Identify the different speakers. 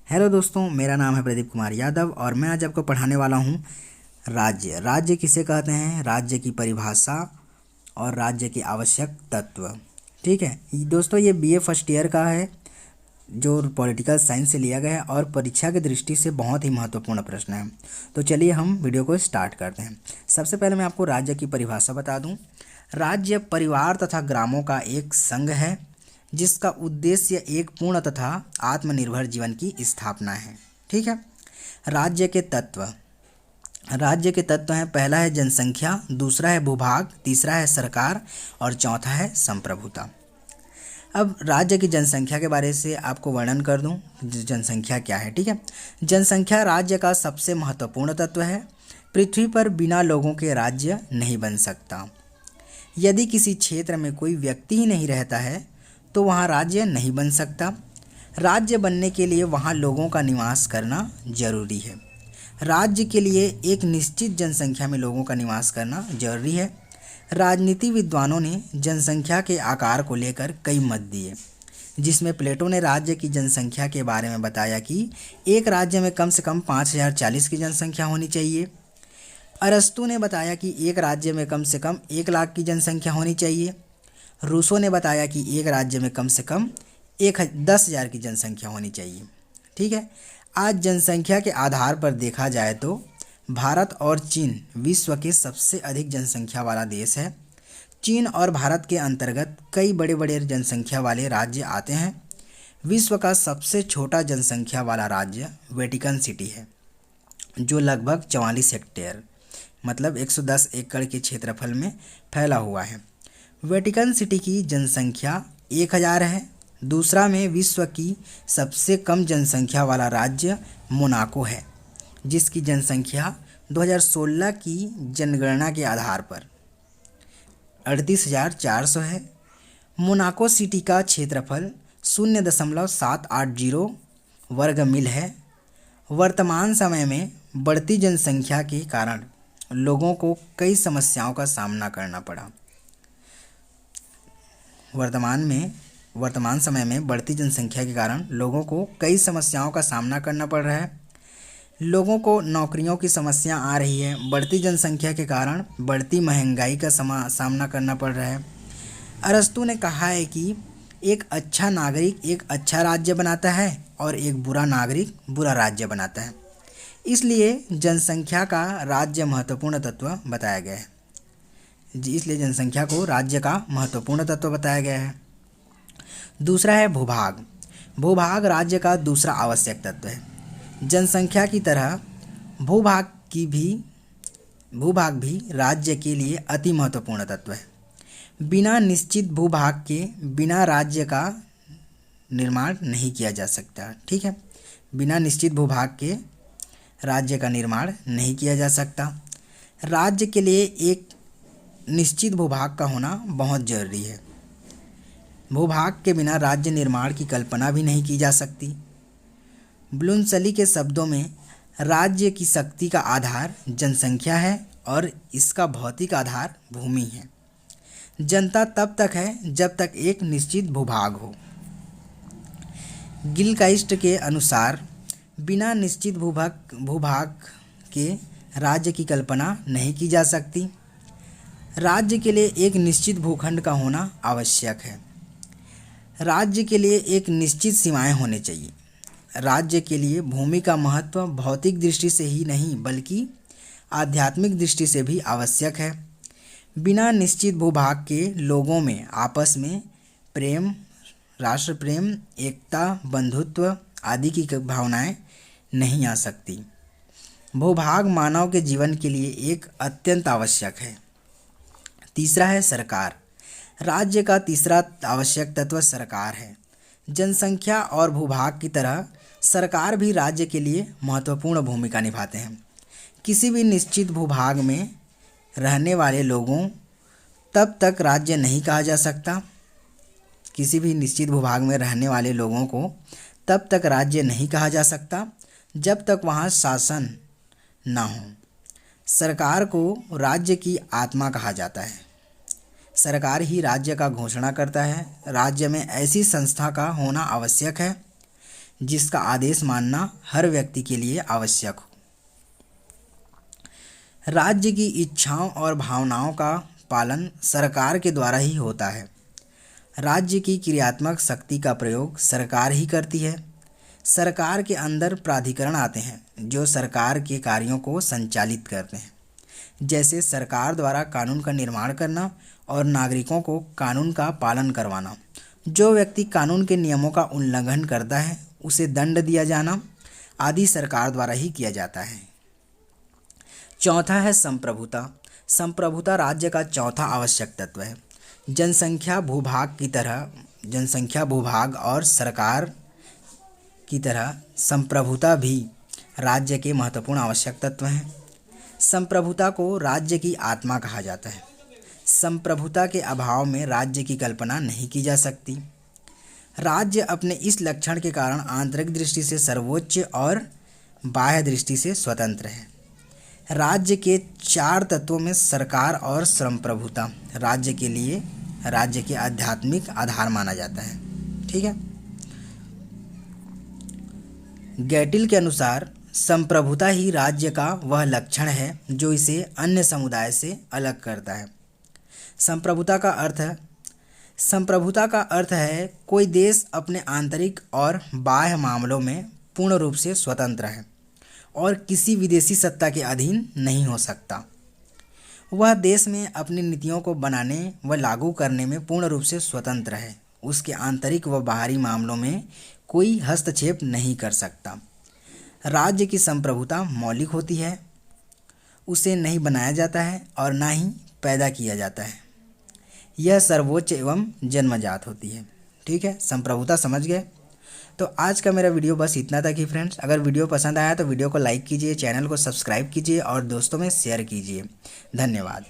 Speaker 1: Hello दोस्तों, मेरा नाम है प्रदीप कुमार यादव और मैं आज आपको पढ़ाने वाला हूँ राज्य। राज्य किसे कहते हैं, राज्य की परिभाषा और राज्य के आवश्यक तत्व। ठीक है दोस्तों, ये बीए फर्स्ट ईयर का है जो पॉलिटिकल साइंस से लिया गया है और परीक्षा की दृष्टि से बहुत ही महत्वपूर्ण प्रश्न है। तो चलिए हम वीडियो को स्टार्ट करते हैं। सबसे पहले मैं आपको राज्य की परिभाषा बता दूँ। राज्य परिवार तथा ग्रामों का एक संघ है जिसका उद्देश्य एक पूर्ण तथा आत्मनिर्भर जीवन की स्थापना है। ठीक है। राज्य के तत्व। राज्य के तत्व हैं, पहला है जनसंख्या, दूसरा है भूभाग, तीसरा है सरकार और चौथा है संप्रभुता। अब राज्य की जनसंख्या के बारे से आपको वर्णन कर दूं, जनसंख्या क्या है। ठीक है। जनसंख्या राज्य का सबसे महत्वपूर्ण तत्व है। पृथ्वी पर बिना लोगों के राज्य नहीं बन सकता। यदि किसी क्षेत्र में कोई व्यक्ति ही नहीं रहता है तो वहाँ राज्य नहीं बन सकता। राज्य बनने के लिए वहाँ लोगों का निवास करना जरूरी है। राज्य के लिए एक निश्चित जनसंख्या में लोगों का निवास करना जरूरी है। राजनीति विद्वानों ने जनसंख्या के आकार को लेकर कई मत दिए, जिसमें प्लेटो ने राज्य की जनसंख्या के बारे में बताया कि एक राज्य में कम से कम 5040 की जनसंख्या होनी चाहिए। अरस्तु ने बताया कि एक राज्य में कम से कम 1 लाख की जनसंख्या होनी चाहिए। रूसो ने बताया कि एक राज्य में कम से कम 10,000 की जनसंख्या होनी चाहिए। ठीक है। आज जनसंख्या के आधार पर देखा जाए तो भारत और चीन विश्व के सबसे अधिक जनसंख्या वाला देश है। चीन और भारत के अंतर्गत कई बड़े बड़े जनसंख्या वाले राज्य आते हैं। विश्व का सबसे छोटा जनसंख्या वाला राज्य वेटिकन सिटी है, जो लगभग 44 हेक्टेयर मतलब 110 एकड़ के क्षेत्रफल में फैला हुआ है। वेटिकन सिटी की जनसंख्या 1000 है। दूसरा में विश्व की सबसे कम जनसंख्या वाला राज्य मोनाको है, जिसकी जनसंख्या 2016 की जनगणना के आधार पर 38,400 है। मोनाको सिटी का क्षेत्रफल 0.780 वर्ग मील है। वर्तमान समय में बढ़ती जनसंख्या के कारण लोगों को कई समस्याओं का सामना करना पड़ा। वर्तमान समय में बढ़ती जनसंख्या के कारण लोगों को कई समस्याओं का सामना करना पड़ रहा है। लोगों को नौकरियों की समस्या आ रही है। बढ़ती जनसंख्या के कारण बढ़ती महंगाई का सामना करना पड़ रहा है। अरस्तु ने कहा है कि एक अच्छा नागरिक एक अच्छा राज्य बनाता है और एक बुरा नागरिक बुरा राज्य बनाता है। इसलिए जनसंख्या का राज्य महत्वपूर्ण तत्व बताया गया है। इसलिए जनसंख्या को राज्य का महत्वपूर्ण तत्व बताया गया है। दूसरा है भूभाग। भूभाग राज्य का दूसरा आवश्यक तत्व है। जनसंख्या की तरह भूभाग भी राज्य के लिए अति महत्वपूर्ण तत्व है। बिना निश्चित भूभाग के बिना राज्य का निर्माण नहीं किया जा सकता। ठीक है। बिना निश्चित भूभाग के राज्य का निर्माण नहीं किया जा सकता। राज्य के लिए एक निश्चित भूभाग का होना बहुत जरूरी है। भूभाग के बिना राज्य निर्माण की कल्पना भी नहीं की जा सकती। ब्लूमसली के शब्दों में राज्य की शक्ति का आधार जनसंख्या है और इसका भौतिक आधार भूमि है। जनता तब तक है जब तक एक निश्चित भूभाग हो। गिलक्राइस्ट के अनुसार बिना निश्चित भूभाग के राज्य की कल्पना नहीं की जा सकती। राज्य के लिए एक निश्चित भूखंड का होना आवश्यक है। राज्य के लिए एक निश्चित सीमाएं होनी चाहिए। राज्य के लिए भूमि का महत्व भौतिक दृष्टि से ही नहीं बल्कि आध्यात्मिक दृष्टि से भी आवश्यक है। बिना निश्चित भूभाग के लोगों में आपस में प्रेम, राष्ट्र प्रेम, एकता, बंधुत्व आदि की भावनाएं नहीं आ सकती। भूभाग मानव के जीवन के लिए एक अत्यंत आवश्यक है। तीसरा है सरकार। राज्य का तीसरा आवश्यक तत्व सरकार है। जनसंख्या और भूभाग की तरह सरकार भी राज्य के लिए महत्वपूर्ण भूमिका निभाते हैं। किसी भी निश्चित भूभाग में रहने वाले लोगों तब तक राज्य नहीं कहा जा सकता। किसी भी निश्चित भूभाग में रहने वाले लोगों को तब तक राज्य नहीं कहा जा सकता जब तक वहाँ शासन ना हो। सरकार को राज्य की आत्मा कहा जाता है। सरकार ही राज्य का घोषणा करता है। राज्य में ऐसी संस्था का होना आवश्यक है जिसका आदेश मानना हर व्यक्ति के लिए आवश्यक हो। राज्य की इच्छाओं और भावनाओं का पालन सरकार के द्वारा ही होता है। राज्य की क्रियात्मक शक्ति का प्रयोग सरकार ही करती है। सरकार के अंदर प्राधिकरण आते हैं जो सरकार के कार्यों को संचालित करते हैं, जैसे सरकार द्वारा कानून का निर्माण करना और नागरिकों को कानून का पालन करवाना। जो व्यक्ति कानून के नियमों का उल्लंघन करता है उसे दंड दिया जाना आदि सरकार द्वारा ही किया जाता है। चौथा है संप्रभुता। संप्रभुता राज्य का चौथा आवश्यक तत्व है। जनसंख्या भूभाग की तरह जनसंख्या भूभाग और सरकार की तरह संप्रभुता भी राज्य के महत्वपूर्ण आवश्यक तत्व हैं। संप्रभुता को राज्य की आत्मा कहा जाता है। संप्रभुता के अभाव में राज्य की कल्पना नहीं की जा सकती। राज्य अपने इस लक्षण के कारण आंतरिक दृष्टि से सर्वोच्च और बाह्य दृष्टि से स्वतंत्र है। राज्य के 4 तत्वों में सरकार और संप्रभुता राज्य के आध्यात्मिक आधार माना जाता है। ठीक है। गैटिल के अनुसार संप्रभुता ही राज्य का वह लक्षण है जो इसे अन्य समुदाय से अलग करता है। संप्रभुता का अर्थ है कोई देश अपने आंतरिक और बाह्य मामलों में पूर्ण रूप से स्वतंत्र है और किसी विदेशी सत्ता के अधीन नहीं हो सकता। वह देश में अपनी नीतियों को बनाने व लागू करने में पूर्ण रूप से स्वतंत्र है। उसके आंतरिक व बाहरी मामलों में कोई हस्तक्षेप नहीं कर सकता। राज्य की संप्रभुता मौलिक होती है, उसे नहीं बनाया जाता है और ना ही पैदा किया जाता है। यह सर्वोच्च एवं जन्मजात होती है। ठीक है, संप्रभुता समझ गए। तो आज का मेरा वीडियो बस इतना था कि फ्रेंड्स, अगर वीडियो पसंद आया तो वीडियो को लाइक कीजिए, चैनल को सब्सक्राइब कीजिए और दोस्तों में शेयर कीजिए। धन्यवाद।